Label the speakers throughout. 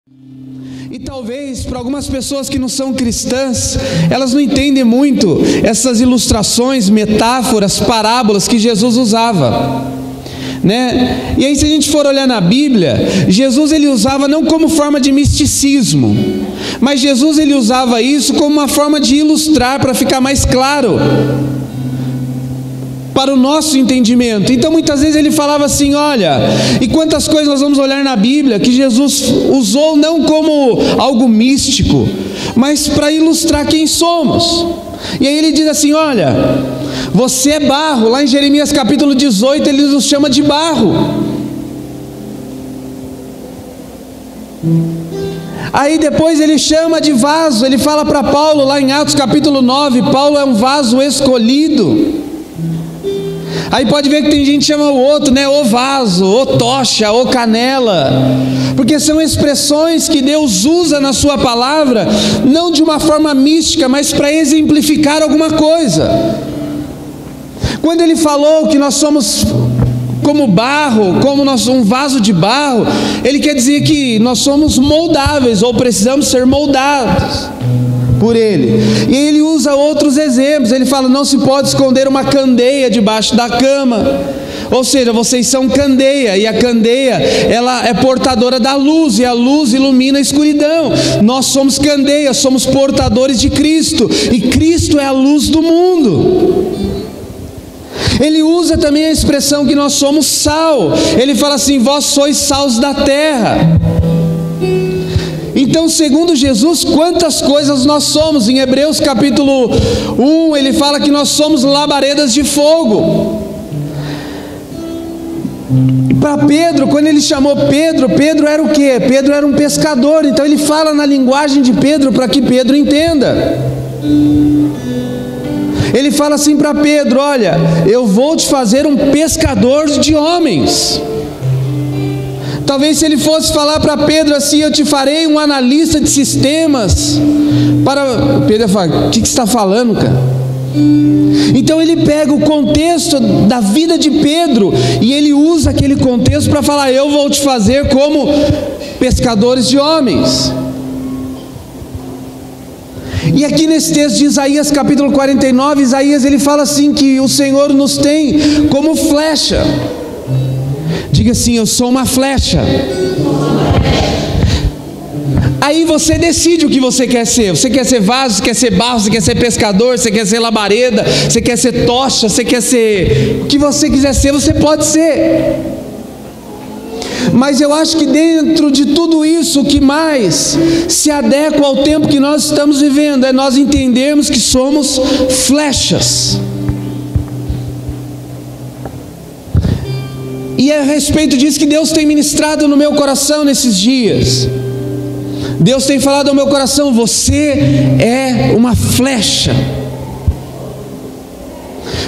Speaker 1: E talvez para algumas pessoas que não são cristãs, elas não entendem muito essas ilustrações, metáforas, parábolas que Jesus usava, né? E aí, se a gente for olhar na Bíblia, Jesus ele usava não como forma de misticismo, mas Jesus ele usava isso como uma forma de ilustrar, para ficar mais claro para o nosso entendimento. Então muitas vezes ele falava assim: olha, e quantas coisas nós vamos olhar na Bíblia que Jesus usou não como algo místico, mas para ilustrar quem somos. E aí ele diz assim: olha, você é barro. Lá em Jeremias capítulo 18 ele nos chama de barro. Aí depois ele chama de vaso. Ele fala para Paulo lá em Atos capítulo 9, Paulo é um vaso escolhido. Aí pode ver que tem gente que chama o outro, né? O vaso, o tocha, o canela, porque são expressões que Deus usa na sua palavra, não de uma forma mística, mas para exemplificar alguma coisa. Quando ele falou que nós somos como barro, como um vaso de barro, ele quer dizer que nós somos moldáveis, ou precisamos ser moldados por ele. E ele usa outros exemplos. Ele fala: não se pode esconder uma candeia debaixo da cama. Ou seja, vocês são candeia, e a candeia ela é portadora da luz, e a luz ilumina a escuridão. Nós somos candeia, somos portadores de Cristo, e Cristo é a luz do mundo. Ele usa também a expressão que nós somos sal. Ele fala assim: vós sois sals da terra. Então, segundo Jesus, quantas coisas nós somos? Em Hebreus capítulo 1, ele fala que nós somos labaredas de fogo. Para Pedro, quando ele chamou Pedro, Pedro era o quê? Pedro era um pescador. Então ele fala na linguagem de Pedro, para que Pedro entenda. Ele fala assim para Pedro: olha, eu vou te fazer um pescador de homens. Talvez se ele fosse falar para Pedro assim: eu te farei um analista de sistemas, Pedro ia falar: o que você está falando, cara? Então ele pega o contexto da vida de Pedro, e ele usa aquele contexto para falar: eu vou te fazer como pescadores de homens. E aqui nesse texto de Isaías capítulo 49, Isaías ele fala assim que o Senhor nos tem como flecha. Diga assim: eu sou uma flecha. Aí você decide o que você quer ser. Você quer ser vaso, você quer ser barro, você quer ser pescador, você quer ser labareda, você quer ser tocha, você quer ser... o que você quiser ser, você pode ser. Mas eu acho que dentro de tudo isso, o que mais se adequa ao tempo que nós estamos vivendo é nós entendermos que somos flechas. E é a respeito disso que Deus tem ministrado no meu coração nesses dias. Deus tem falado ao meu coração: você é uma flecha.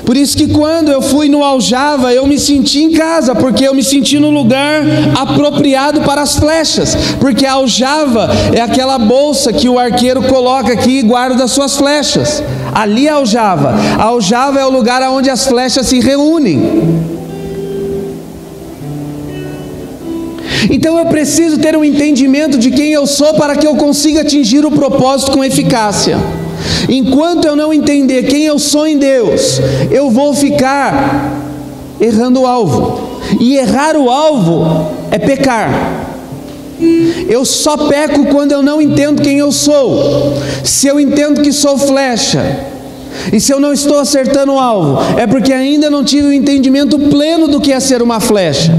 Speaker 1: Por isso que quando eu fui no Aljava, eu me senti em casa, porque eu me senti no lugar apropriado para as flechas. Porque a aljava é aquela bolsa que o arqueiro coloca aqui e guarda as suas flechas. Ali é a aljava. A aljava é o lugar onde as flechas se reúnem. Então eu preciso ter um entendimento de quem eu sou para que eu consiga atingir o propósito com eficácia. Enquanto eu não entender quem eu sou em Deus, eu vou ficar errando o alvo. E errar o alvo é pecar. Eu só peco quando eu não entendo quem eu sou. Se eu entendo que sou flecha, e se eu não estou acertando o alvo, é porque ainda não tive o entendimento pleno do que é ser uma flecha.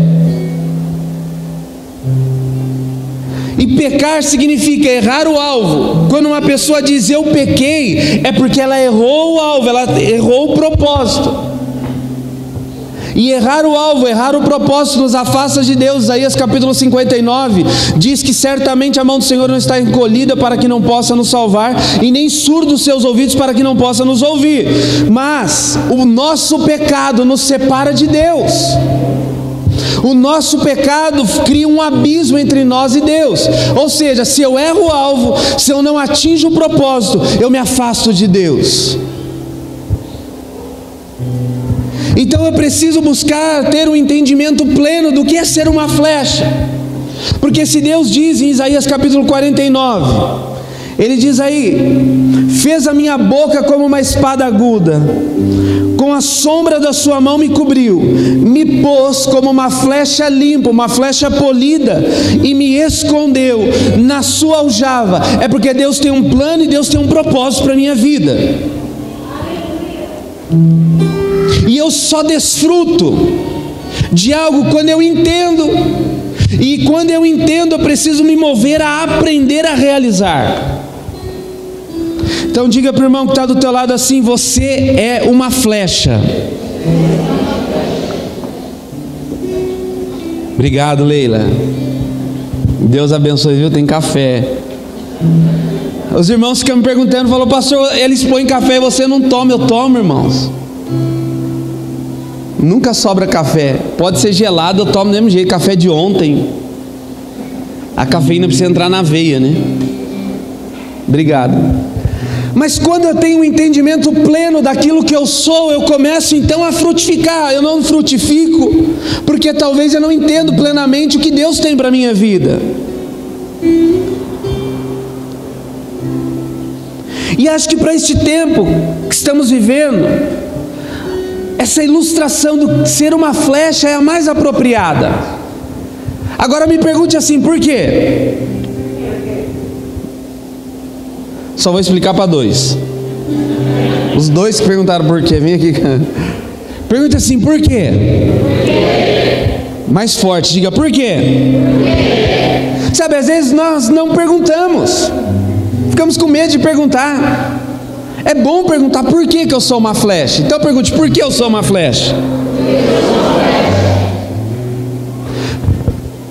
Speaker 1: E pecar significa errar o alvo. Quando uma pessoa diz eu pequei, é porque ela errou o alvo, ela errou o propósito. E errar o alvo, errar o propósito nos afasta de Deus. Isaías capítulo 59 diz que certamente a mão do Senhor não está encolhida para que não possa nos salvar, e nem surdo os seus ouvidos para que não possa nos ouvir. Mas o nosso pecado nos separa de Deus. O nosso pecado cria um abismo entre nós e Deus. Ou seja, se eu erro o alvo, se eu não atinjo o propósito, eu me afasto de Deus. Então eu preciso buscar ter um entendimento pleno do que é ser uma flecha. Porque se Deus diz em Isaías capítulo 49, Ele diz aí: fez a minha boca como uma espada aguda, com a sombra da sua mão me cobriu, me pôs como uma flecha limpa, uma flecha polida, e me escondeu na sua aljava. É porque Deus tem um plano e Deus tem um propósito para a minha vida. E eu só desfruto de algo quando eu entendo. E quando eu entendo, eu preciso me mover a aprender a realizar. Então diga para o irmão que está do teu lado assim: você é uma flecha. Obrigado, Leila. Deus abençoe, viu? Tem café. Os irmãos ficam me perguntando, falou: pastor, eles põem café e você não toma. Eu tomo, irmãos. Nunca sobra café. Pode ser gelado, eu tomo do mesmo jeito. Café de ontem. A cafeína precisa entrar na veia, né? Obrigado. Mas quando eu tenho um entendimento pleno daquilo que eu sou, eu começo então a frutificar. Eu não frutifico porque talvez eu não entendo plenamente o que Deus tem para a minha vida. E acho que para este tempo que estamos vivendo, essa ilustração do ser uma flecha é a mais apropriada. Agora me pergunte assim: por quê? Só vou explicar para dois. Os dois que perguntaram por quê, vem aqui. Pergunta assim: por quê? Mais forte, diga: por quê? Sabe, às vezes nós não perguntamos, ficamos com medo de perguntar. É bom perguntar: por que eu sou uma flecha? Então pergunte: por que eu sou uma flecha?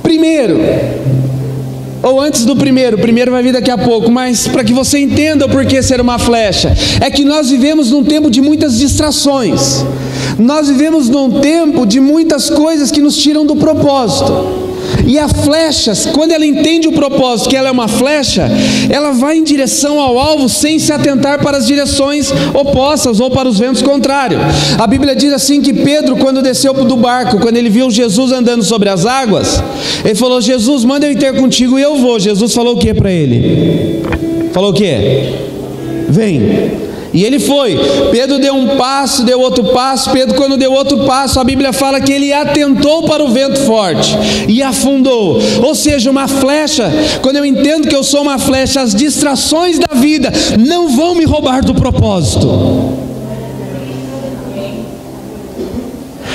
Speaker 1: Primeiro, ou antes do primeiro vai vir daqui a pouco, mas para que você entenda o porquê ser uma flecha, é que nós vivemos num tempo de muitas distrações, nós vivemos num tempo de muitas coisas que nos tiram do propósito. E a flecha, quando ela entende o propósito, que ela é uma flecha, ela vai em direção ao alvo sem se atentar para as direções opostas ou para os ventos contrários. A Bíblia diz assim que Pedro, quando desceu do barco, quando ele viu Jesus andando sobre as águas, ele falou: Jesus, manda eu ir ter contigo e eu vou. Jesus falou o que para ele? Falou o que? Vem. E ele foi. Pedro deu um passo, deu outro passo. Pedro, quando deu outro passo, a Bíblia fala que ele atentou para o vento forte e afundou. Ou seja, uma flecha, quando eu entendo que eu sou uma flecha, as distrações da vida não vão me roubar do propósito.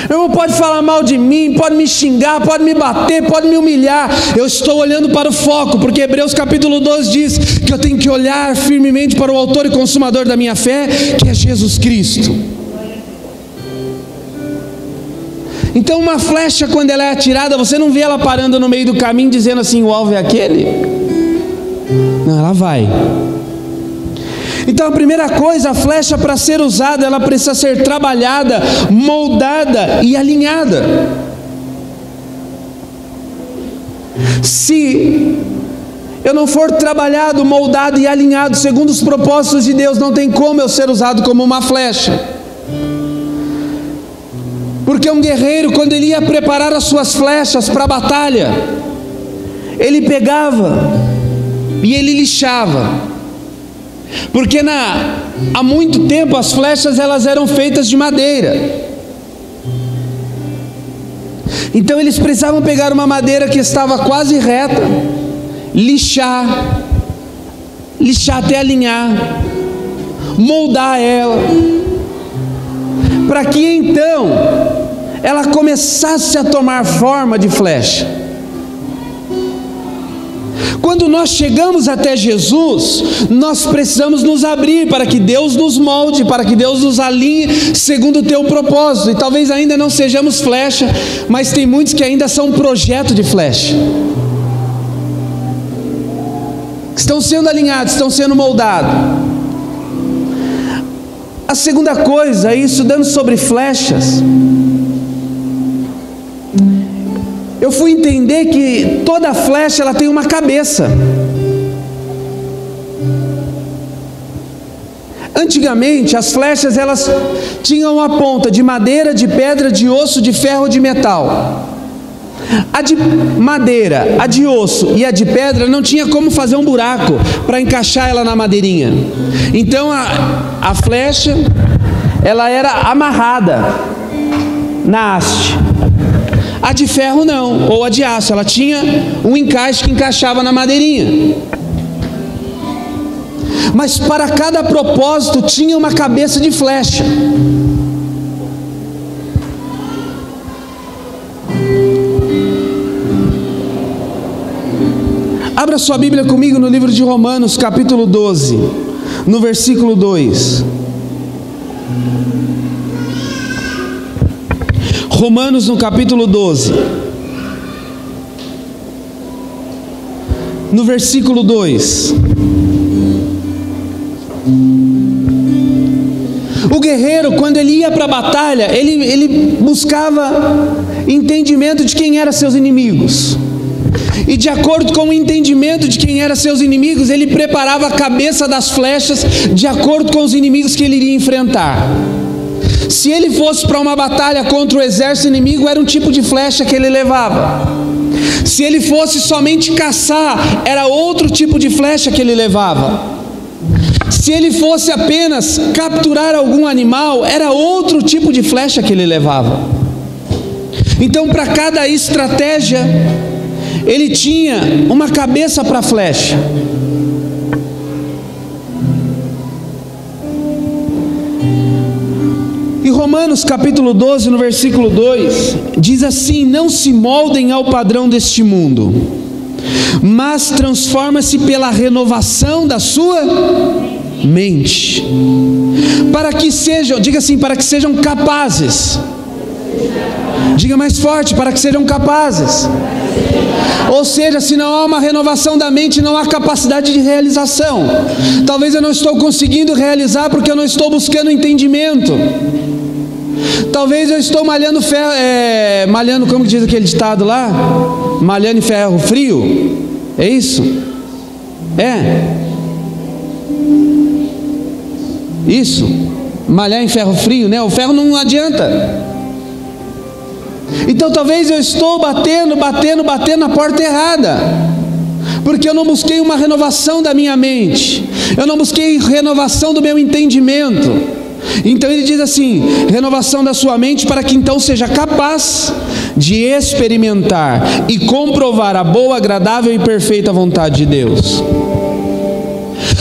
Speaker 1: Meu irmão pode falar mal de mim, pode me xingar, pode me bater, pode me humilhar. Eu estou olhando para o foco, porque Hebreus capítulo 12 diz que eu tenho que olhar firmemente para o autor e consumador da minha fé, que é Jesus Cristo. Então uma flecha, quando ela é atirada, você não vê ela parando no meio do caminho dizendo assim: o alvo é aquele. Não, ela vai. Então a primeira coisa, a flecha, para ser usada, ela precisa ser trabalhada, moldada e alinhada. Se eu não for trabalhado, moldado e alinhado segundo os propósitos de Deus, não tem como eu ser usado como uma flecha. Porque um guerreiro, quando ele ia preparar as suas flechas para a batalha, ele pegava e ele lixava. Porque há muito tempo as flechas elas eram feitas de madeira. Então eles precisavam pegar uma madeira que estava quase reta, lixar até alinhar, moldar ela, para que então ela começasse a tomar forma de flecha. Quando nós chegamos até Jesus, nós precisamos nos abrir para que Deus nos molde, para que Deus nos alinhe segundo o teu propósito. E talvez ainda não sejamos flecha, mas tem muitos que ainda são um projeto de flecha. Estão sendo alinhados, estão sendo moldados. A segunda coisa, estudando sobre flechas, eu fui entender que toda flecha ela tem uma cabeça. Antigamente as flechas elas tinham uma ponta de madeira, de pedra, de osso, de ferro, de metal. A de madeira, a de osso e a de pedra não tinha como fazer um buraco para encaixar ela na madeirinha. Então a flecha, ela era amarrada na haste. A de ferro não, ou a de aço, ela tinha um encaixe que encaixava na madeirinha. Mas para cada propósito tinha uma cabeça de flecha. Abra sua Bíblia comigo no livro de Romanos, capítulo 12, no versículo 2. Romanos, no capítulo 12, no versículo 2. O guerreiro, quando ele ia para a batalha, ele buscava entendimento de quem eram seus inimigos. E de acordo com o entendimento de quem eram seus inimigos, ele preparava a cabeça das flechas de acordo com os inimigos que ele iria enfrentar. Se ele fosse para uma batalha contra o exército inimigo, era um tipo de flecha que ele levava. Se ele fosse somente caçar, era outro tipo de flecha que ele levava. Se ele fosse apenas capturar algum animal, era outro tipo de flecha que ele levava. Então, para cada estratégia, ele tinha uma cabeça para a flecha. Em Romanos capítulo 12, no versículo 2, diz assim: não se moldem ao padrão deste mundo, mas transforma-se pela renovação da sua mente, para que sejam, diga assim, para que sejam capazes. Diga mais forte, para que sejam capazes. Ou seja, se não há uma renovação da mente, não há capacidade de realização. Talvez eu não estou conseguindo realizar porque eu não estou buscando entendimento. Talvez eu estou malhando ferro, malhando, como diz aquele ditado lá? Malhando em ferro frio. É isso? Isso. Malhar em ferro frio, né? O ferro não adianta. Então talvez eu estou batendo na porta errada, porque eu não busquei uma renovação da minha mente, eu não busquei renovação do meu entendimento. Então ele diz assim: renovação da sua mente, para que então seja capaz de experimentar e comprovar a boa, agradável e perfeita vontade de Deus.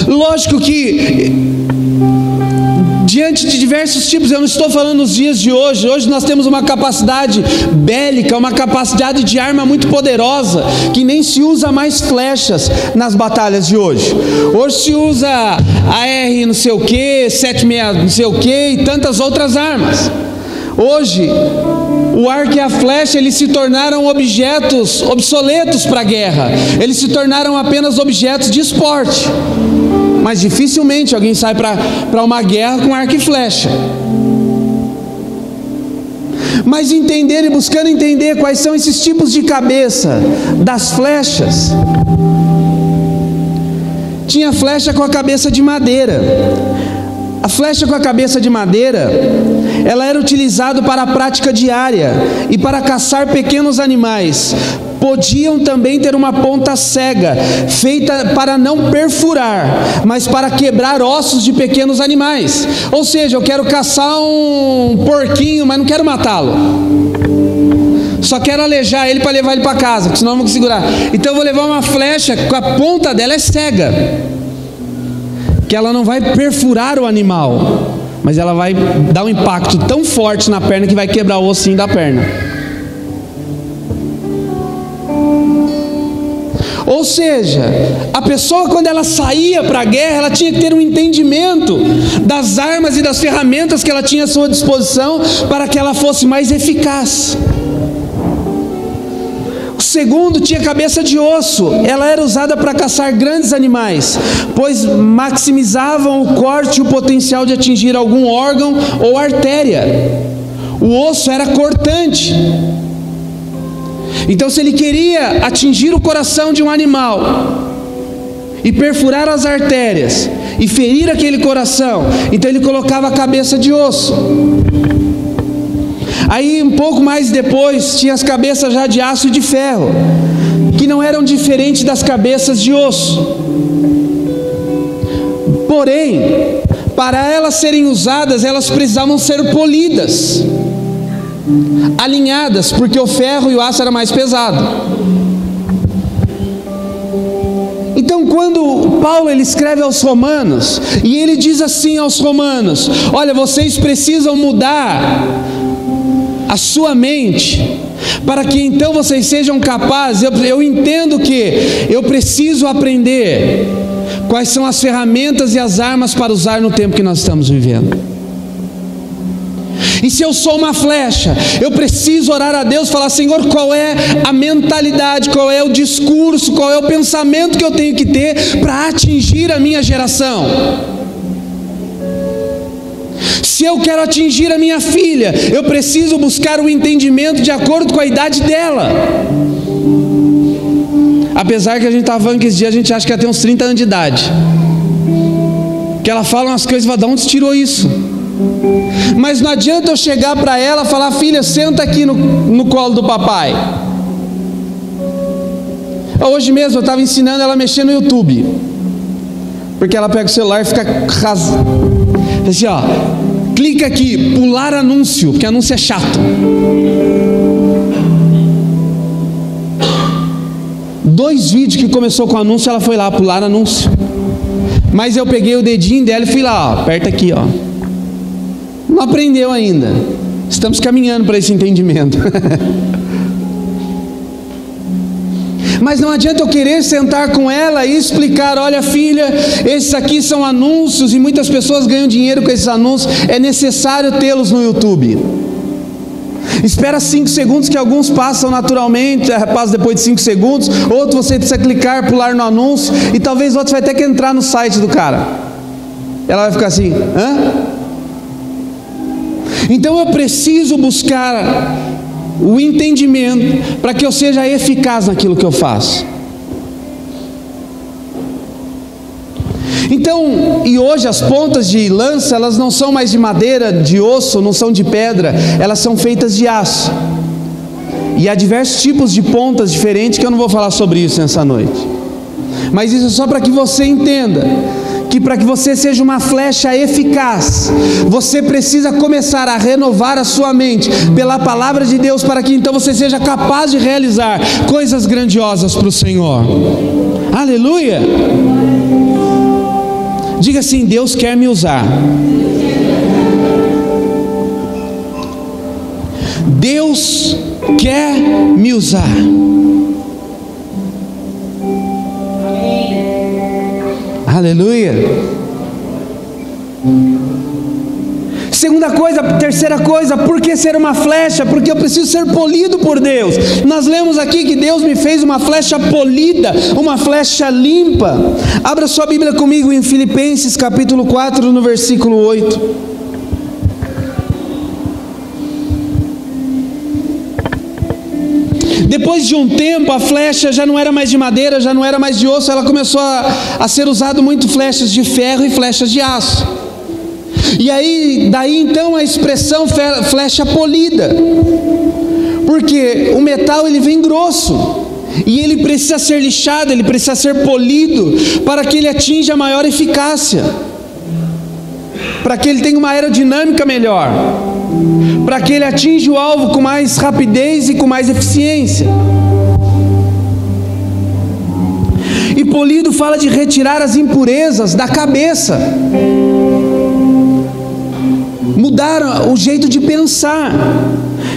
Speaker 1: Lógico que diante de diversos tipos, eu não estou falando nos dias de hoje. Hoje nós temos uma capacidade bélica, uma capacidade de arma muito poderosa, que nem se usa mais flechas nas batalhas de hoje. Hoje se usa AR não sei o que, 76 não sei o que e tantas outras armas. Hoje o arco e a flecha, eles se tornaram objetos obsoletos para a guerra. Eles se tornaram apenas objetos de esporte. Mas dificilmente alguém sai para uma guerra com arco e flecha. Mas entender e buscando entender quais são esses tipos de cabeça das flechas. Tinha flecha com a cabeça de madeira. A flecha com a cabeça de madeira, ela era utilizada para a prática diária e para caçar pequenos animais. Podiam também ter uma ponta cega, feita para não perfurar, mas para quebrar ossos de pequenos animais. Ou seja, eu quero caçar um porquinho, mas não quero matá-lo. Só quero alejar ele para levar ele para casa, porque senão eu não vou segurar. Então eu vou levar uma flecha, com a ponta dela é cega, que ela não vai perfurar o animal, mas ela vai dar um impacto tão forte na perna que vai quebrar o ossinho da perna. Ou seja, a pessoa, quando ela saía para a guerra, ela tinha que ter um entendimento das armas e das ferramentas que ela tinha à sua disposição, para que ela fosse mais eficaz. O segundo tinha cabeça de osso. Ela era usada para caçar grandes animais, pois maximizavam o corte e o potencial de atingir algum órgão ou artéria. O osso era cortante. Então, se ele queria atingir o coração de um animal e perfurar as artérias e ferir aquele coração, então ele colocava a cabeça de osso. Aí um pouco mais depois tinha as cabeças já de aço e de ferro, que não eram diferentes das cabeças de osso. Porém, para elas serem usadas, elas precisavam ser polidas, alinhadas, porque o ferro e o aço era mais pesado. Então, quando Paulo ele escreve aos Romanos, e ele diz assim aos Romanos: olha, vocês precisam mudar a sua mente, para que então vocês sejam capazes. Eu entendo que eu preciso aprender quais são as ferramentas e as armas para usar no tempo que nós estamos vivendo. E se eu sou uma flecha, eu preciso orar a Deus, falar: Senhor, qual é a mentalidade, qual é o discurso, qual é o pensamento que eu tenho que ter para atingir a minha geração? Se eu quero atingir a minha filha, eu preciso buscar o entendimento de acordo com a idade dela. Apesar que a gente estava falando que esse dia a gente acha que ela tem uns 30 anos de idade, que ela fala umas coisas e fala: de onde tirou isso? Mas não adianta eu chegar para ela e falar: filha, senta aqui no colo do papai. Hoje mesmo eu estava ensinando ela a mexer no YouTube, porque ela pega o celular e fica assim, ó, clica aqui, pular anúncio, porque anúncio é chato. 2 vídeos que começou com anúncio, ela foi lá, pular anúncio. Mas eu peguei o dedinho dela e fui lá, ó, aperta aqui, ó. Não aprendeu ainda. Estamos caminhando para esse entendimento. Mas não adianta eu querer sentar com ela e explicar: olha, filha, esses aqui são anúncios e muitas pessoas ganham dinheiro com esses anúncios, é necessário tê-los no YouTube. Espera 5 segundos, que alguns passam naturalmente, passa depois de 5 segundos, outro você precisa clicar, pular no anúncio, e talvez outro vai ter que entrar no site do cara. Ela vai ficar assim: hã? Então eu preciso buscar o entendimento para que eu seja eficaz naquilo que eu faço. Então, e hoje as pontas de lança, elas não são mais de madeira, de osso, não são de pedra, elas são feitas de aço. E há diversos tipos de pontas diferentes, que eu não vou falar sobre isso nessa noite. Mas isso é só para que você entenda que para que você seja uma flecha eficaz, você precisa começar a renovar a sua mente pela palavra de Deus, para que então você seja capaz de realizar coisas grandiosas para o Senhor. Aleluia! Diga assim: Deus quer me usar. Deus quer me usar. Aleluia. Segunda coisa, terceira coisa, por que ser uma flecha? Porque eu preciso ser polido por Deus. Nós lemos aqui que Deus me fez uma flecha polida, uma flecha limpa. Abra sua Bíblia comigo em Filipenses capítulo 4, no versículo 8. Depois de um tempo, a flecha já não era mais de madeira, já não era mais de osso, ela começou a ser usado muito flechas de ferro e flechas de aço. E aí, daí então a expressão flecha polida, porque o metal ele vem grosso, e ele precisa ser lixado, ele precisa ser polido, para que ele atinja maior eficácia, para que ele tenha uma aerodinâmica melhor, para que ele atinja o alvo com mais rapidez e com mais eficiência. E polido fala de retirar as impurezas da cabeça, mudar o jeito de pensar.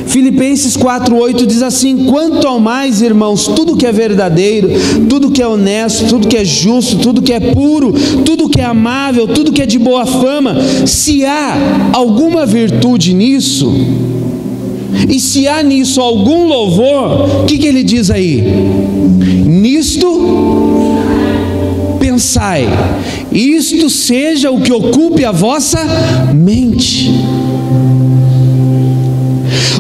Speaker 1: Filipenses 4:8 diz assim: quanto ao mais, irmãos, tudo que é verdadeiro, tudo que é honesto, tudo que é justo, tudo que é puro, tudo que é amável, tudo que é de boa fama, se há alguma virtude nisso, e se há nisso algum louvor, o que ele diz aí? Nisto pensai, isto seja o que ocupe a vossa mente.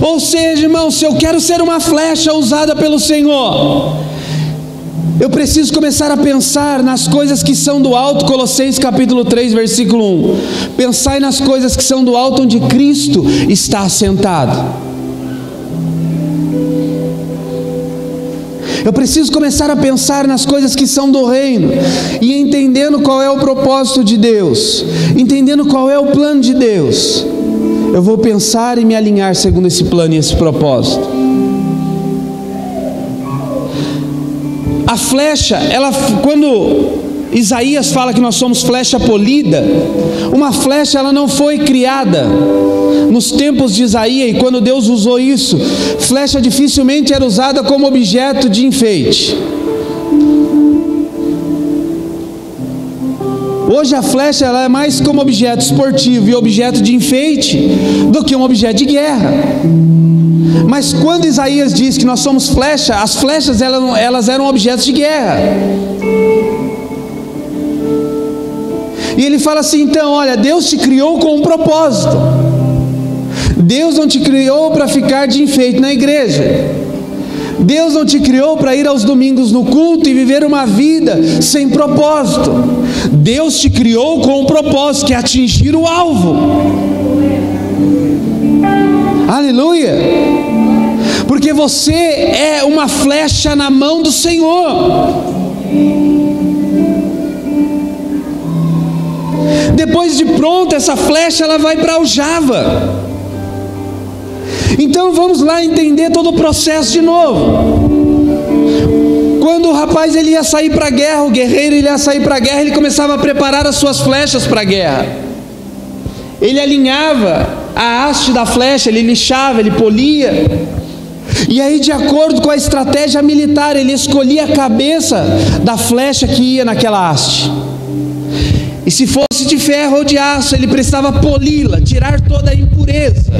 Speaker 1: Ou seja, irmão, se eu quero ser uma flecha usada pelo Senhor, eu preciso começar a pensar nas coisas que são do alto. Colossenses capítulo 3, versículo 1. Pensai nas coisas que são do alto, onde Cristo está assentado. Eu preciso começar a pensar nas coisas que são do reino, e entendendo qual é o propósito de Deus, entendendo qual é o plano de Deus, eu vou pensar e me alinhar segundo esse plano e esse propósito. A flecha, quando Isaías fala que nós somos flecha polida, uma flecha ela não foi criada nos tempos de Isaías, e quando Deus usou isso, flecha dificilmente era usada como objeto de enfeite. Hoje a flecha ela é mais como objeto esportivo e objeto de enfeite do que um objeto de guerra. Mas quando Isaías diz que nós somos flecha, as flechas elas eram objetos de guerra. E ele fala assim, então, olha, Deus te criou com um propósito. Deus não te criou para ficar de enfeite na igreja. Deus não te criou para ir aos domingos no culto e viver uma vida sem propósito. Deus te criou com um propósito, que é atingir o alvo. Aleluia! Porque você é uma flecha na mão do Senhor. Depois de pronta, essa flecha ela vai para a aljava. Então vamos lá entender todo o processo de novo. Quando o rapaz ele ia sair para a guerra, o guerreiro ele ia sair para a guerra, ele começava a preparar as suas flechas para a guerra. Ele alinhava a haste da flecha, ele lixava, ele polia. E aí, de acordo com a estratégia militar, ele escolhia a cabeça da flecha que ia naquela haste. E se fosse de ferro ou de aço, ele precisava poli-la, tirar toda a impureza,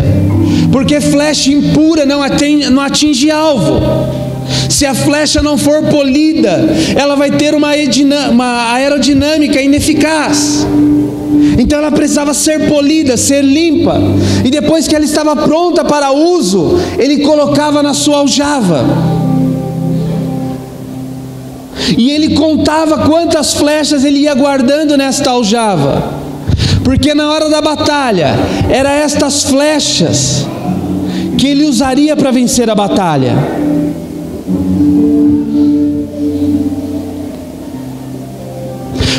Speaker 1: porque flecha impura não atinge alvo. Se a flecha não for polida, ela vai ter uma aerodinâmica ineficaz. Então ela precisava ser polida, ser limpa. E depois que ela estava pronta para uso, ele colocava na sua aljava. E ele contava quantas flechas ele ia guardando nesta aljava, porque na hora da batalha, eram estas flechas que ele usaria para vencer a batalha.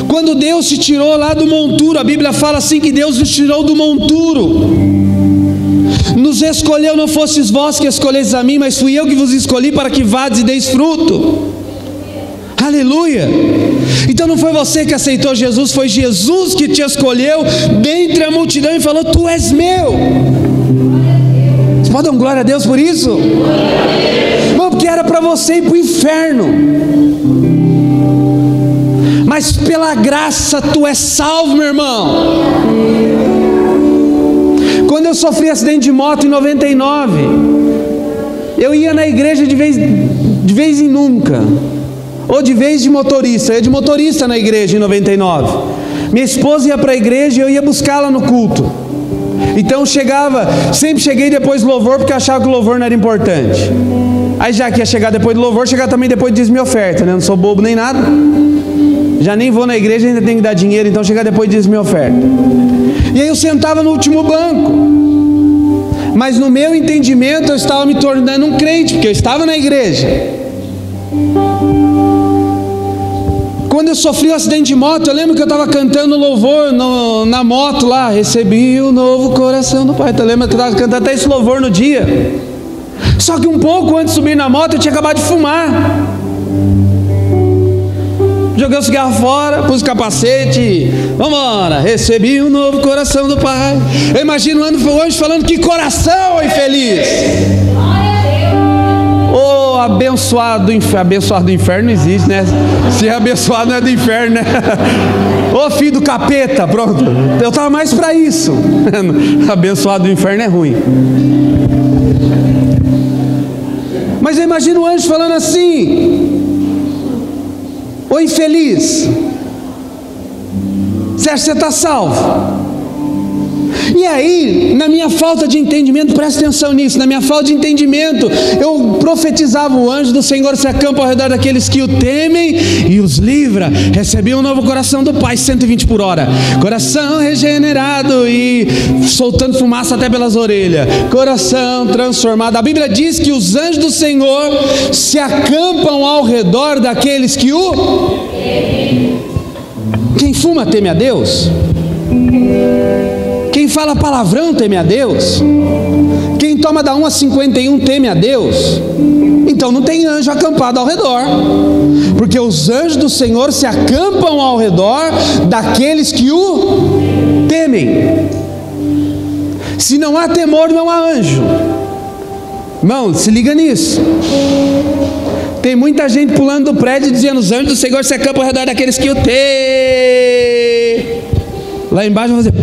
Speaker 1: Quando Deus te tirou lá do monturo, a Bíblia fala assim que Deus nos tirou do monturo, nos escolheu, não fostes vós que escolhestes a mim, mas fui eu que vos escolhi para que vades e deis fruto. Aleluia! Então não foi você que aceitou Jesus, foi Jesus que te escolheu dentre a multidão e falou, tu és meu. Você pode dar um glória a Deus por isso? Não, porque era para você ir para o inferno, mas pela graça tu és salvo, meu irmão. Quando eu sofri acidente de moto em 99, eu ia na igreja de vez em nunca, ou de vez de motorista. Eu ia de motorista na igreja em 99. Minha esposa ia para a igreja e eu ia buscá-la no culto. Então sempre cheguei depois do louvor, porque eu achava que o louvor não era importante. Aí já que ia chegar depois do louvor, chegar também depois diz minha oferta, né? Não sou bobo nem nada. Já nem vou na igreja, ainda tenho que dar dinheiro, então chegar depois diz minha oferta. E aí eu sentava no último banco. Mas no meu entendimento eu estava me tornando um crente, porque eu estava na igreja. Quando eu sofri um acidente de moto, eu lembro que eu estava cantando louvor na moto lá, recebi o novo coração do Pai. Eu lembro que eu estava cantando até esse louvor no dia. Só que um pouco antes de subir na moto, eu tinha acabado de fumar. Joguei o cigarro fora, pus o capacete, vamos embora, recebi um novo coração do Pai. Eu imagino o anjo falando, que coração infeliz! Oh, abençoado do inferno. Abençoado do inferno não existe, né? Se é abençoado não é do inferno, né? Ô filho do capeta, pronto. Eu estava mais para isso. Abençoado do inferno é ruim. Mas eu imagino o anjo falando assim, ô infeliz, você acha que você está salvo? E aí, na minha falta de entendimento, presta atenção nisso, na minha falta de entendimento, eu profetizava: o anjo do Senhor se acampa ao redor daqueles que o temem e os livra. Recebi um novo coração do Pai, 120 por hora, coração regenerado e soltando fumaça até pelas orelhas, coração transformado. A Bíblia diz que os anjos do Senhor se acampam ao redor daqueles que o temem. Quem fuma teme a Deus? Quem fala palavrão teme a Deus? Quem toma da 1 a 51 teme a Deus? Então não tem anjo acampado ao redor, porque os anjos do Senhor se acampam ao redor daqueles que o temem. Se não há temor, não há anjo. Irmão, se liga nisso. Tem muita gente pulando do prédio dizendo: os anjos do Senhor se acampam ao redor daqueles que o temem. Lá embaixo vai fazer...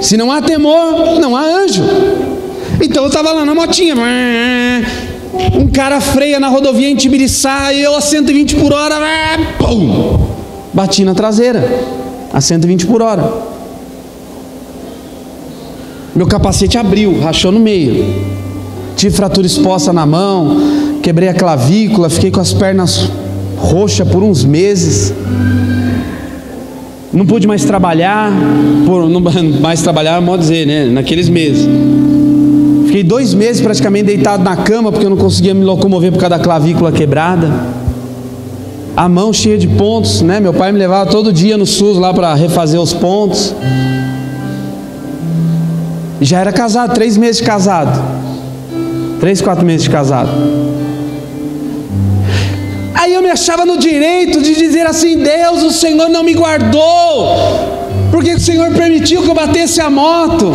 Speaker 1: Se não há temor, não há anjo. Então eu estava lá na motinha, um cara freia na rodovia em Tibiriçá, e eu a 120 por hora, pum, bati na traseira, a 120 por hora. Meu capacete abriu, rachou no meio, tive fratura exposta na mão, quebrei a clavícula, fiquei com as pernas roxas por uns meses. Não pude mais trabalhar, modo dizer, né? Naqueles meses. Fiquei 2 meses praticamente deitado na cama, porque eu não conseguia me locomover por causa da clavícula quebrada. A mão cheia de pontos, né? Meu pai me levava todo dia no SUS lá para refazer os pontos. E já era casado, 3 meses de casado. 3, 4 meses de casado. Aí eu me achava no direito de dizer assim: Deus, o Senhor não me guardou, porque o Senhor permitiu que eu batesse a moto.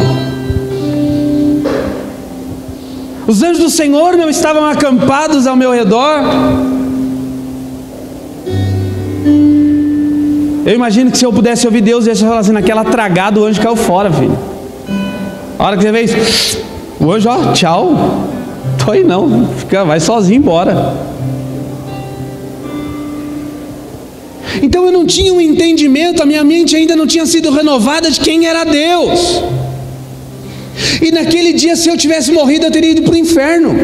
Speaker 1: Os anjos do Senhor não estavam acampados ao meu redor. Eu imagino que se eu pudesse ouvir Deus, eu ia falar assim: naquela tragada o anjo caiu fora, filho. A hora que você vê isso, o anjo, ó, tchau, tô aí não, vai sozinho embora. Então eu não tinha um entendimento, a minha mente ainda não tinha sido renovada de quem era Deus. E naquele dia, se eu tivesse morrido, eu teria ido para o inferno.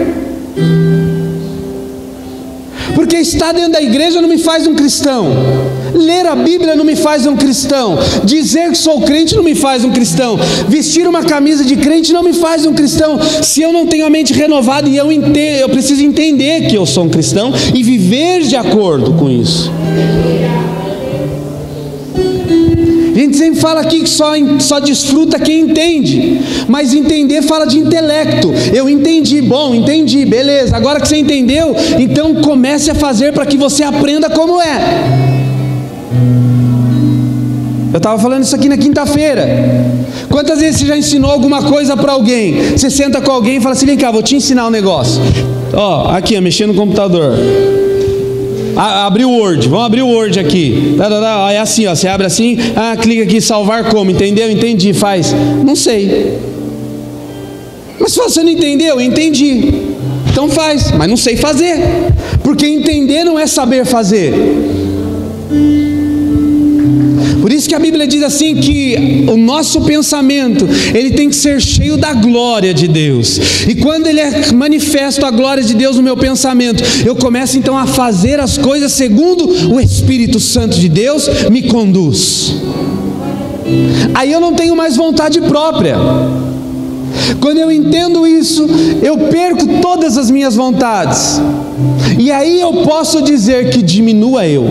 Speaker 1: Porque estar dentro da igreja não me faz um cristão, ler a Bíblia não me faz um cristão, dizer que sou crente não me faz um cristão, vestir uma camisa de crente não me faz um cristão, se eu não tenho a mente renovada. E eu preciso entender que eu sou um cristão e viver de acordo com isso. A gente sempre fala aqui que só desfruta quem entende, mas entender fala de intelecto. Eu entendi, bom, entendi, beleza. Agora que você entendeu, então comece a fazer para que você aprenda como é. Eu estava falando isso aqui na quinta-feira. Quantas vezes você já ensinou alguma coisa para alguém? Você senta com alguém e fala assim: vem cá, vou te ensinar um negócio. Ó, aqui, ó, mexendo no computador. Abrir o Word, vamos abrir o Word aqui. É assim, ó, você abre assim, clica aqui, salvar como, entendeu? Entendi, faz. Não sei. Mas se você não entendeu, entendi. Então faz, mas não sei fazer. Porque entender não é saber fazer. Por isso que a Bíblia diz assim que o nosso pensamento, ele tem que ser cheio da glória de Deus. E quando ele é manifesto a glória de Deus no meu pensamento, eu começo então a fazer as coisas segundo o Espírito Santo de Deus me conduz. Aí eu não tenho mais vontade própria. Quando eu entendo isso, eu perco todas as minhas vontades. E aí eu posso dizer que diminua eu.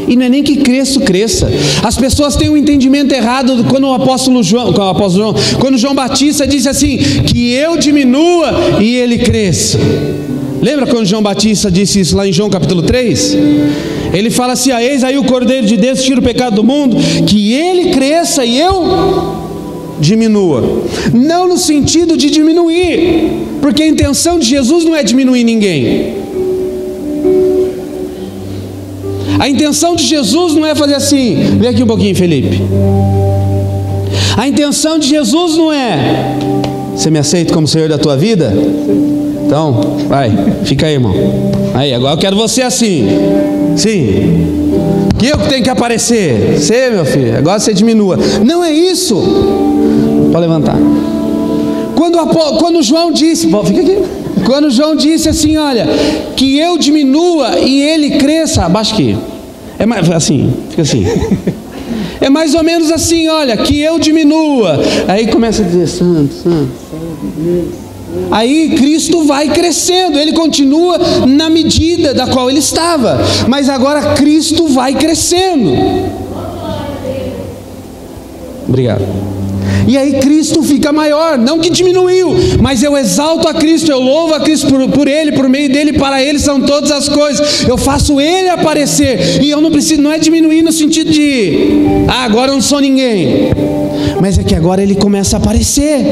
Speaker 1: E não é nem que cresça. As pessoas têm um entendimento errado quando quando João Batista disse assim: que eu diminua e ele cresça. Lembra quando João Batista disse isso lá em João capítulo 3? Ele fala assim: eis aí o Cordeiro de Deus, tira o pecado do mundo, que ele cresça e eu diminua. Não no sentido de diminuir, porque a intenção de Jesus não é diminuir ninguém. A intenção de Jesus não é fazer assim. Vem aqui um pouquinho, Felipe. A intenção de Jesus não é: você me aceita como Senhor da tua vida? Então, vai, fica aí, irmão. Aí, agora eu quero você assim. Sim. que eu que tenho que aparecer. Você, meu filho, agora você diminua. Não é isso. Pode levantar. Quando João disse, fica aqui. Quando João disse assim, olha, que eu diminua e ele cresça, abaixa aqui. É mais assim, fica assim. É mais ou menos assim, olha, que eu diminua. Aí começa a dizer, santo, santo. Aí Cristo vai crescendo, ele continua na medida da qual ele estava, mas agora Cristo vai crescendo. Obrigado. E aí Cristo fica maior, não que diminuiu, mas eu exalto a Cristo, eu louvo a Cristo por Ele, por meio dEle, para Ele são todas as coisas, eu faço Ele aparecer, e eu não preciso, não é diminuir no sentido de, agora eu não sou ninguém, mas é que agora Ele começa a aparecer.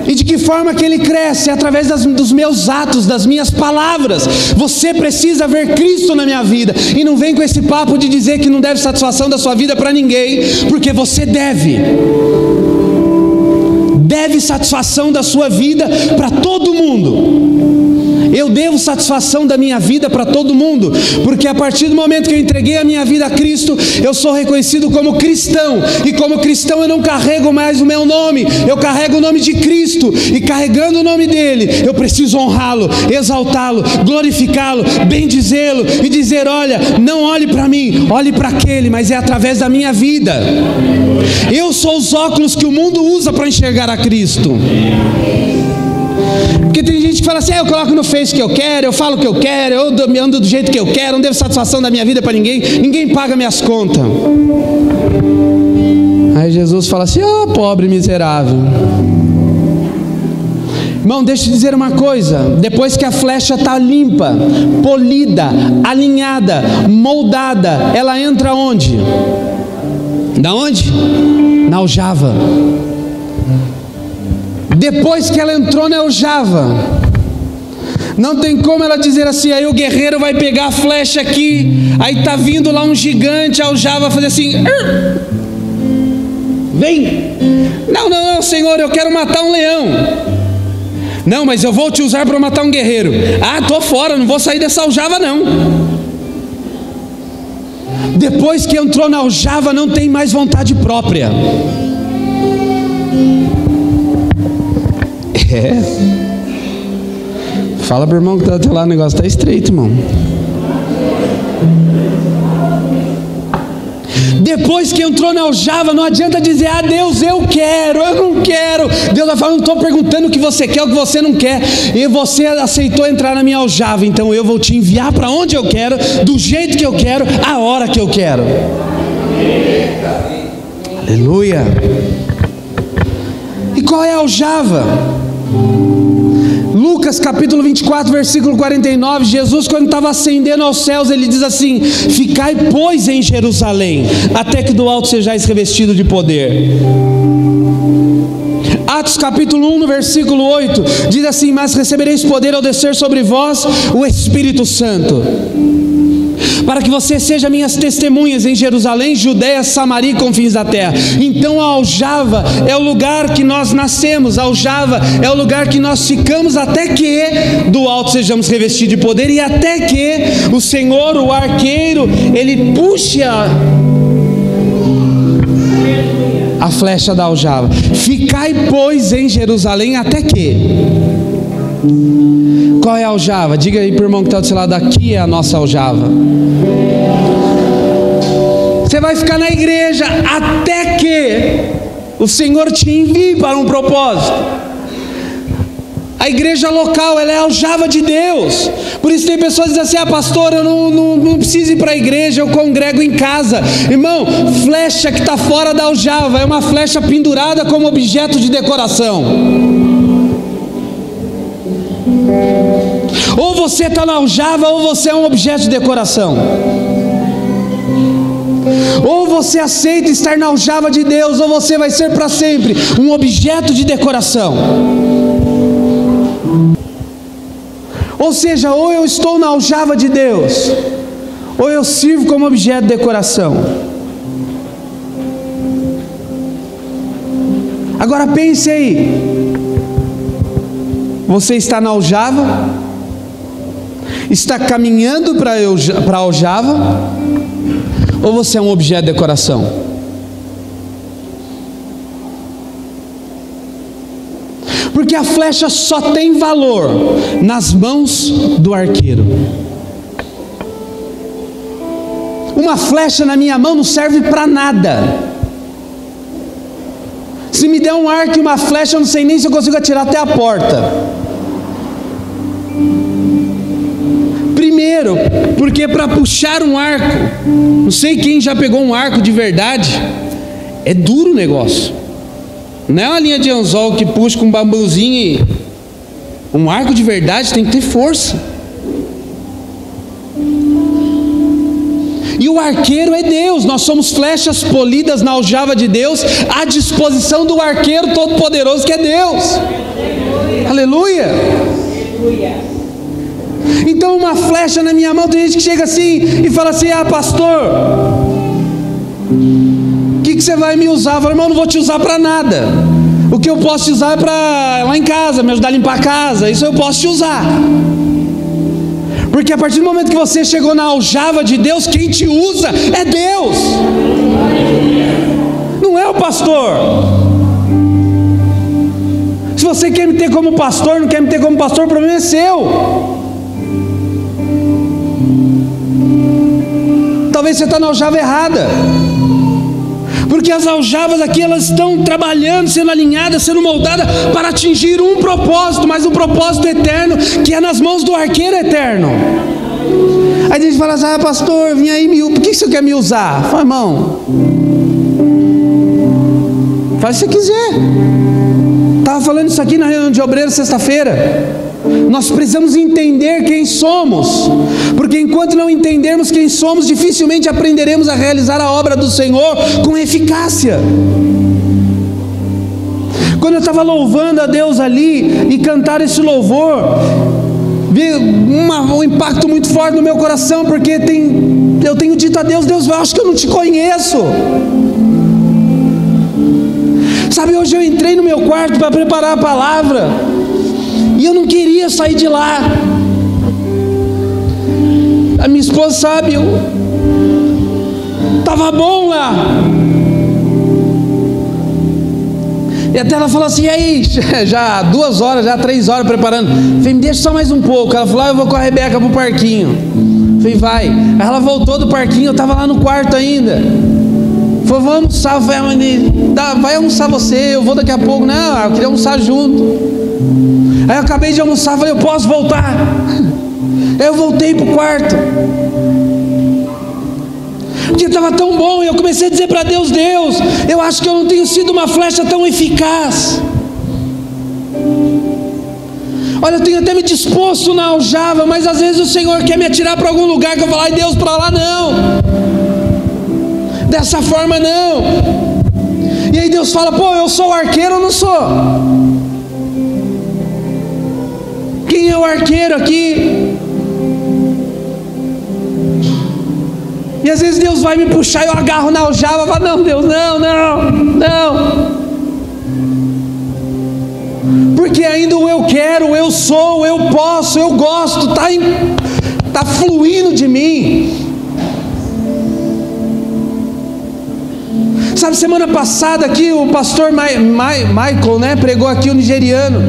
Speaker 1: E de que forma que ele cresce? Através dos meus atos, das minhas palavras. Você precisa ver Cristo na minha vida. E não vem com esse papo de dizer que não deve satisfação da sua vida para ninguém, porque você deve. Deve satisfação da sua vida para todo mundo. Eu devo satisfação da minha vida para todo mundo, porque a partir do momento que eu entreguei a minha vida a Cristo, eu sou reconhecido como cristão, e como cristão eu não carrego mais o meu nome, eu carrego o nome de Cristo, e carregando o nome dele, eu preciso honrá-lo, exaltá-lo, glorificá-lo, bendizê-lo, e dizer, olha, não olhe para mim, olhe para aquele, mas é através da minha vida. Eu sou os óculos que o mundo usa para enxergar a Cristo. Porque tem gente que fala assim, eu coloco no Face o que eu quero, eu falo o que eu quero, eu ando do jeito que eu quero, não devo satisfação da minha vida para ninguém, ninguém paga minhas contas. Aí Jesus fala assim, pobre miserável. Irmão, deixa eu te dizer uma coisa, depois que a flecha está limpa, polida, alinhada, moldada, ela entra onde? Da onde? Na aljava. Depois que ela entrou na aljava, não tem como ela dizer assim, aí o guerreiro vai pegar a flecha aqui, aí está vindo lá um gigante, a aljava vai fazer assim, vem, não, Senhor, eu quero matar um leão. Não, mas eu vou te usar para matar um guerreiro. Estou fora, não vou sair dessa aljava não. Depois que entrou na aljava, não tem mais vontade própria. Fala pro irmão que tá até lá, o negócio tá estreito, irmão. Depois que entrou na aljava, não adianta dizer, Deus, eu não quero. Deus vai falar, não estou perguntando o que você quer, o que você não quer. E você aceitou entrar na minha aljava, então eu vou te enviar para onde eu quero, do jeito que eu quero, a hora que eu quero. Aleluia. E qual é a aljava? Lucas capítulo 24, versículo 49, Jesus, quando estava ascendendo aos céus, ele diz assim, ficai pois em Jerusalém, até que do alto sejais revestido de poder. Atos capítulo 1, no versículo 8, diz assim, mas recebereis poder ao descer sobre vós o Espírito Santo, para que você seja minhas testemunhas em Jerusalém, Judeia, Samaria e confins da terra. Então a aljava é o lugar que nós nascemos, a aljava é o lugar que nós ficamos até que do alto sejamos revestidos de poder, e até que o Senhor, o arqueiro, ele puxe a flecha da aljava. Ficai pois em Jerusalém até que... Qual é a aljava? Diga aí para o irmão que está do seu lado, aqui é a nossa aljava. Você vai ficar na igreja até que o Senhor te envie para um propósito. A igreja local, ela é a aljava de Deus. Por isso tem pessoas que dizem assim, pastor, eu não preciso ir para a igreja, eu congrego em casa. Irmão, flecha que está fora da aljava é uma flecha pendurada como objeto de decoração. Ou você está na aljava, ou você é um objeto de decoração. Ou você aceita estar na aljava de Deus, ou você vai ser para sempre um objeto de decoração. Ou seja, ou eu estou na aljava de Deus, ou eu sirvo como objeto de decoração. Agora pense aí, você está na aljava? está caminhando para a aljava, ou você é um objeto de decoração? Porque a flecha só tem valor nas mãos do arqueiro. Uma flecha na minha mão não serve para nada. Se me der um arco e uma flecha, eu não sei nem se eu consigo atirar até a porta. Primeiro, porque para puxar um arco, não sei quem já pegou um arco de verdade, é duro o negócio. Não é uma linha de anzol que puxa com um bambuzinho e... Um arco de verdade tem que ter força. E o arqueiro é Deus. Nós somos flechas polidas na aljava de Deus, à disposição do arqueiro todo-poderoso que é Deus. Aleluia. Então uma flecha na minha mão, tem gente que chega assim e fala assim: ah, pastor, o que você vai me usar? Eu falo: irmão, não vou te usar para nada. O que eu posso te usar é para lá em casa, me ajudar a limpar a casa. Isso eu posso te usar. Porque a partir do momento que você chegou na aljava de Deus, quem te usa é Deus, não é o pastor. Se você quer me ter como pastor, não quer me ter como pastor, o problema é seu. Talvez você está na aljava errada, porque as aljavas aqui, elas estão trabalhando, sendo alinhadas, sendo moldadas para atingir um propósito, mas um propósito eterno, que é nas mãos do arqueiro eterno. Aí a gente fala assim: ah, pastor, vem aí, por que você quer me usar? Fala: irmão, faz o que você quiser. Estava falando isso aqui na reunião de obreiros sexta-feira. Nós precisamos entender quem somos, porque enquanto não entendermos quem somos, dificilmente aprenderemos a realizar a obra do Senhor com eficácia. Quando eu estava louvando a Deus ali e cantar esse louvor, vi um impacto muito forte no meu coração, porque eu tenho dito a Deus: Deus, eu acho que eu não te conheço. Sabe, hoje eu entrei no meu quarto para preparar a palavra, e eu não queria sair de lá. A minha esposa sabe, estava bom lá. E até ela falou assim: e aí, já 2 horas, já 3 horas preparando. Eu falei: me deixa só mais um pouco. Ela falou: eu vou com a Rebeca pro parquinho. Eu falei: vai. Aí ela voltou do parquinho, eu estava lá no quarto ainda. Falei: vamos almoçar. Eu falei: vai almoçar você, eu vou daqui a pouco. Não, eu queria almoçar junto. Aí eu acabei de almoçar, falei: eu posso voltar? Aí eu voltei para o quarto, porque estava tão bom, e eu comecei a dizer para Deus: Deus, eu acho que eu não tenho sido uma flecha tão eficaz. Olha, eu tenho até me disposto na aljava, mas às vezes o Senhor quer me atirar para algum lugar que eu falo: ai Deus, para lá não, dessa forma não. E aí Deus fala: pô, eu sou o arqueiro ou não sou? Quem é o arqueiro aqui? E às vezes Deus vai me puxar e eu agarro na aljava e falo: não, Deus, não. Porque ainda o eu quero, eu sou, eu posso, eu gosto, está fluindo de mim. Sabe, semana passada aqui o pastor Michael, né, pregou aqui, o nigeriano.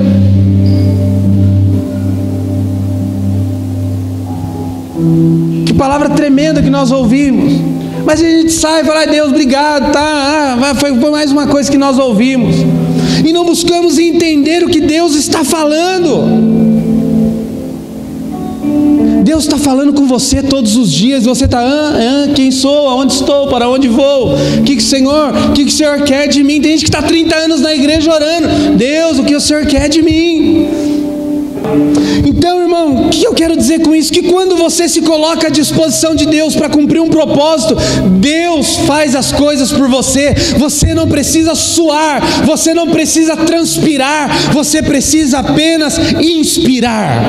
Speaker 1: Que palavra tremenda que nós ouvimos. Mas a gente sai e fala: ai Deus, obrigado, tá? Foi mais uma coisa que nós ouvimos. E não buscamos entender o que Deus está falando. Deus está falando com você todos os dias. Você está: quem sou? Aonde estou? Para onde vou? O que o Senhor quer de mim? Tem gente que está 30 anos na igreja orando: Deus, o que o Senhor quer de mim? Então, irmão, o que eu quero dizer com isso? Que quando você se coloca à disposição de Deus para cumprir um propósito, Deus faz as coisas por você. Você não precisa suar, você não precisa transpirar, você precisa apenas inspirar.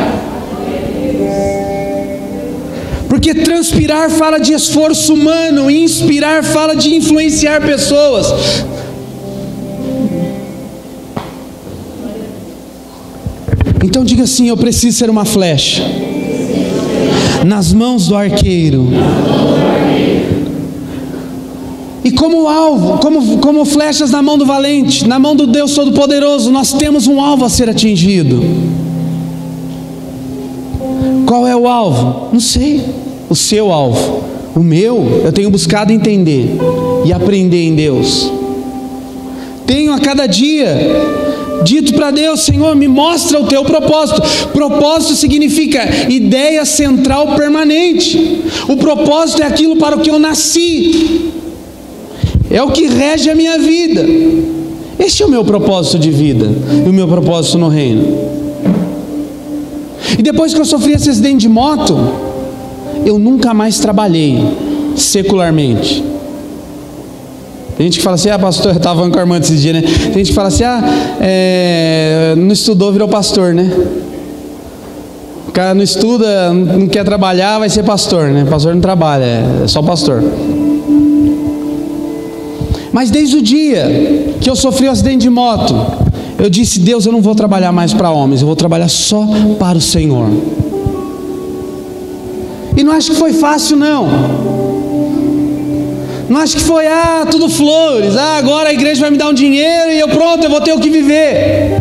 Speaker 1: Porque transpirar fala de esforço humano, e inspirar fala de influenciar pessoas. Então diga assim: eu preciso ser uma flecha nas mãos do arqueiro. E como alvo, como flechas na mão do valente, na mão do Deus Todo-Poderoso, nós temos um alvo a ser atingido. Qual é o alvo? Não sei. O seu alvo. O meu, eu tenho buscado entender e aprender em Deus. Tenho a cada dia dito para Deus: Senhor, me mostra o teu propósito. Propósito significa ideia central permanente. O propósito é aquilo para o que eu nasci. É o que rege a minha vida. Este é o meu propósito de vida e o meu propósito no reino. E depois que eu sofri esse acidente de moto, eu nunca mais trabalhei secularmente. Tem gente que fala assim: pastor, eu estava falando com a irmã esses dias, né? Tem gente que fala assim: não estudou, virou pastor, né? O cara não estuda, não quer trabalhar, vai ser pastor, né? Pastor não trabalha, é só pastor. Mas desde o dia que eu sofri um acidente de moto, eu disse: Deus, eu não vou trabalhar mais para homens, eu vou trabalhar só para o Senhor. E não acho que foi fácil, não. Não acho que foi, tudo flores, agora a igreja vai me dar um dinheiro e eu vou ter o que viver.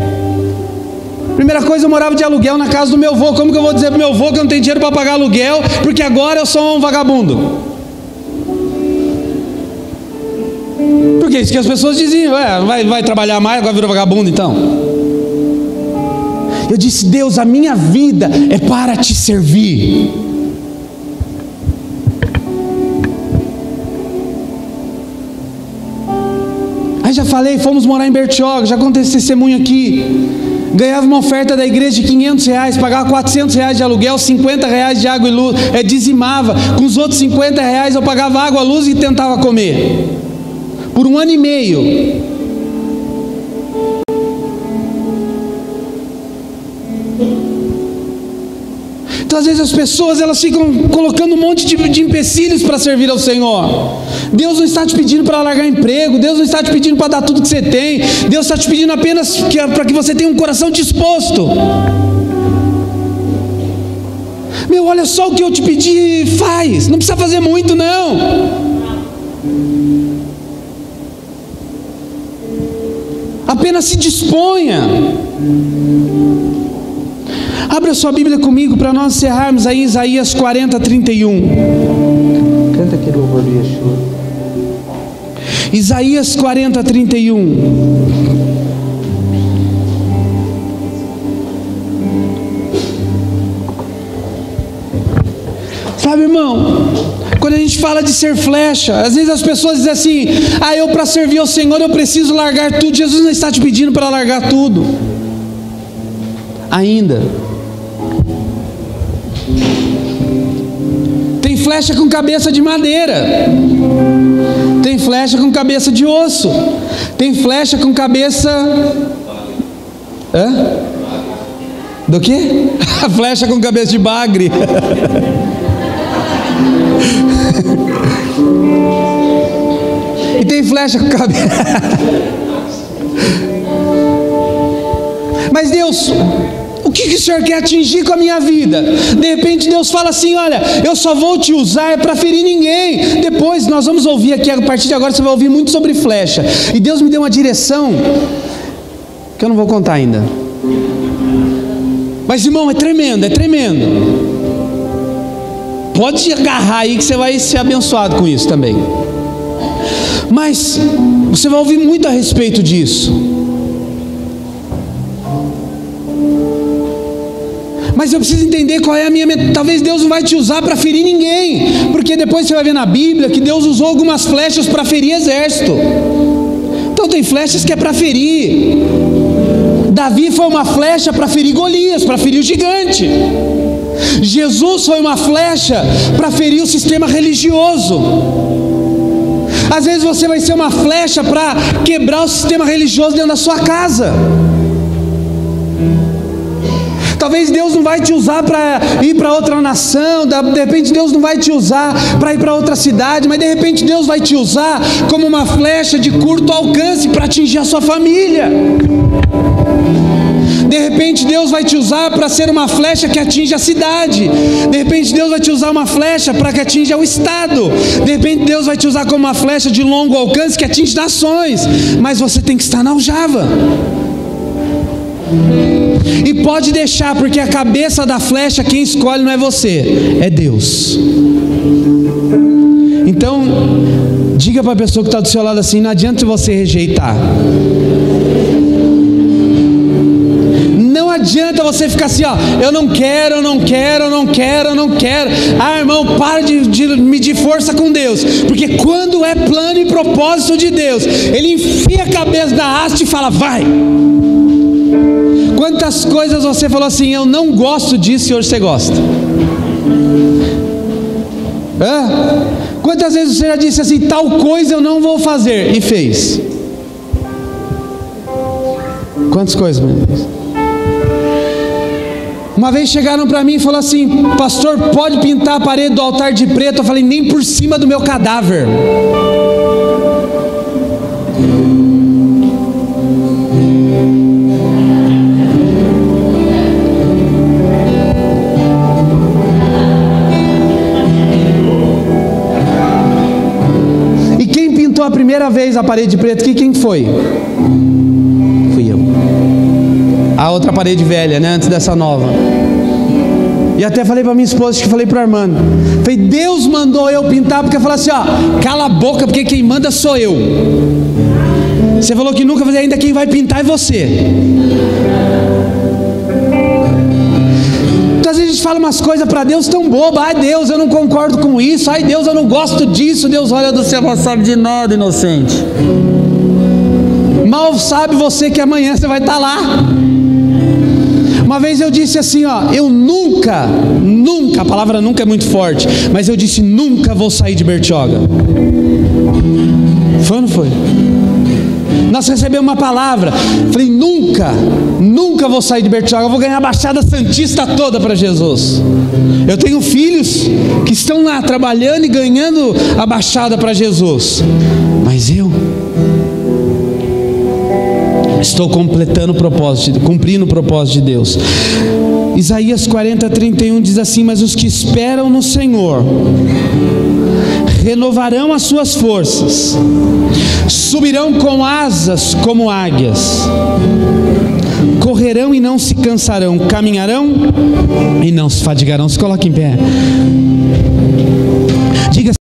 Speaker 1: Primeira coisa, eu morava de aluguel na casa do meu avô. Como que eu vou dizer para o meu avô que eu não tenho dinheiro para pagar aluguel, porque agora eu sou um vagabundo? Porque isso que as pessoas diziam: vai trabalhar mais, agora virou vagabundo então. Eu disse: Deus, a minha vida é para te servir. Aí já falei, fomos morar em Bertioga, já contei esse testemunho aqui. Ganhava uma oferta da igreja de R$500, pagava R$400 de aluguel, R$50 de água e luz, dizimava. Com os outros R$50 eu pagava água, luz e tentava comer. Por 1 ano e meio. Então às vezes as pessoas elas ficam colocando um monte de empecilhos para servir ao Senhor. Deus não está te pedindo para largar emprego, Deus não está te pedindo para dar tudo que você tem, Deus está te pedindo apenas para que você tenha um coração disposto. Meu, olha só o que eu te pedi, faz, não precisa fazer muito não. Apenas se disponha. Abra sua Bíblia comigo para nós encerrarmos aí Isaías 40:31. Canta aquele louvor do Yeshua. Isaías 40:31. Sabe, irmão, quando a gente fala de ser flecha, às vezes as pessoas dizem assim: eu para servir ao Senhor eu preciso largar tudo. Jesus não está te pedindo para largar tudo ainda. Tem flecha com cabeça de madeira, tem flecha com cabeça de osso, tem flecha com cabeça do quê? A flecha com cabeça de bagre. E tem flecha com cabeça. Mas Deus, o que o Senhor quer atingir com a minha vida? De repente Deus fala assim: olha, eu só vou te usar para ferir ninguém. Depois nós vamos ouvir aqui, a partir de agora você vai ouvir muito sobre flecha. E Deus me deu uma direção que eu não vou contar ainda. Mas irmão, é tremendo, é tremendo. Pode te agarrar aí que você vai ser abençoado com isso também. Mas você vai ouvir muito a respeito disso. Mas eu preciso entender qual é a minha meta. Talvez Deus não vai te usar para ferir ninguém, porque depois você vai ver na Bíblia que Deus usou algumas flechas para ferir exército. Então tem flechas que é para ferir. Davi foi uma flecha para ferir Golias, para ferir o gigante. Jesus foi uma flecha para ferir o sistema religioso. Às vezes você vai ser uma flecha para quebrar o sistema religioso dentro da sua casa. Talvez Deus não vai te usar para ir para outra nação, de repente Deus não vai te usar para ir para outra cidade, mas de repente Deus vai te usar como uma flecha de curto alcance para atingir a sua família. De repente Deus vai te usar para ser uma flecha que atinge a cidade. De repente Deus vai te usar uma flecha para que atinja o estado. De repente Deus vai te usar como uma flecha de longo alcance que atinge nações. Mas você tem que estar na aljava. E pode deixar, porque a cabeça da flecha quem escolhe não é você, é Deus. Então diga para a pessoa que está do seu lado assim: não adianta você rejeitar. Não adianta você ficar assim, ó, eu não quero, eu não quero, eu não quero, eu não quero. Ah, irmão, para de medir força com Deus, porque quando é plano e propósito de Deus, Ele enfia a cabeça da haste e fala: vai. Quantas coisas você falou assim, eu não gosto disso, e hoje você gosta? Quantas vezes você já disse assim, tal coisa eu não vou fazer, e fez? Quantas coisas, meu Deus? Uma vez chegaram para mim e falaram assim: pastor, pode pintar a parede do altar de preto? Eu falei: nem por cima do meu cadáver. E quem pintou a primeira vez a parede de preto? Quem foi? Fui eu. A outra parede velha, né? Antes dessa nova. E até falei para minha esposa, acho que falei para a irmã. Falei: Deus mandou eu pintar, porque eu falei assim, ó, cala a boca, porque quem manda sou eu. Você falou que nunca vai fazer, ainda quem vai pintar é você. Então às vezes a gente fala umas coisas para Deus tão boba. Ai Deus, eu não concordo com isso. Ai Deus, eu não gosto disso. Deus olha do céu, não sabe de nada, inocente. Mal sabe você que amanhã você vai estar lá. Uma vez eu disse assim, ó, eu nunca, a palavra nunca é muito forte, mas eu disse: nunca vou sair de Bertioga. Foi ou não foi? Nós recebemos uma palavra, falei: nunca vou sair de Bertioga, eu vou ganhar a Baixada Santista toda para Jesus. Eu tenho filhos que estão lá trabalhando e ganhando a Baixada para Jesus, mas eu estou cumprindo o propósito de Deus. Isaías 40:31 diz assim: mas os que esperam no Senhor renovarão as suas forças, subirão com asas como águias, correrão e não se cansarão, caminharão e não se fadigarão. Se coloque em pé. Diga: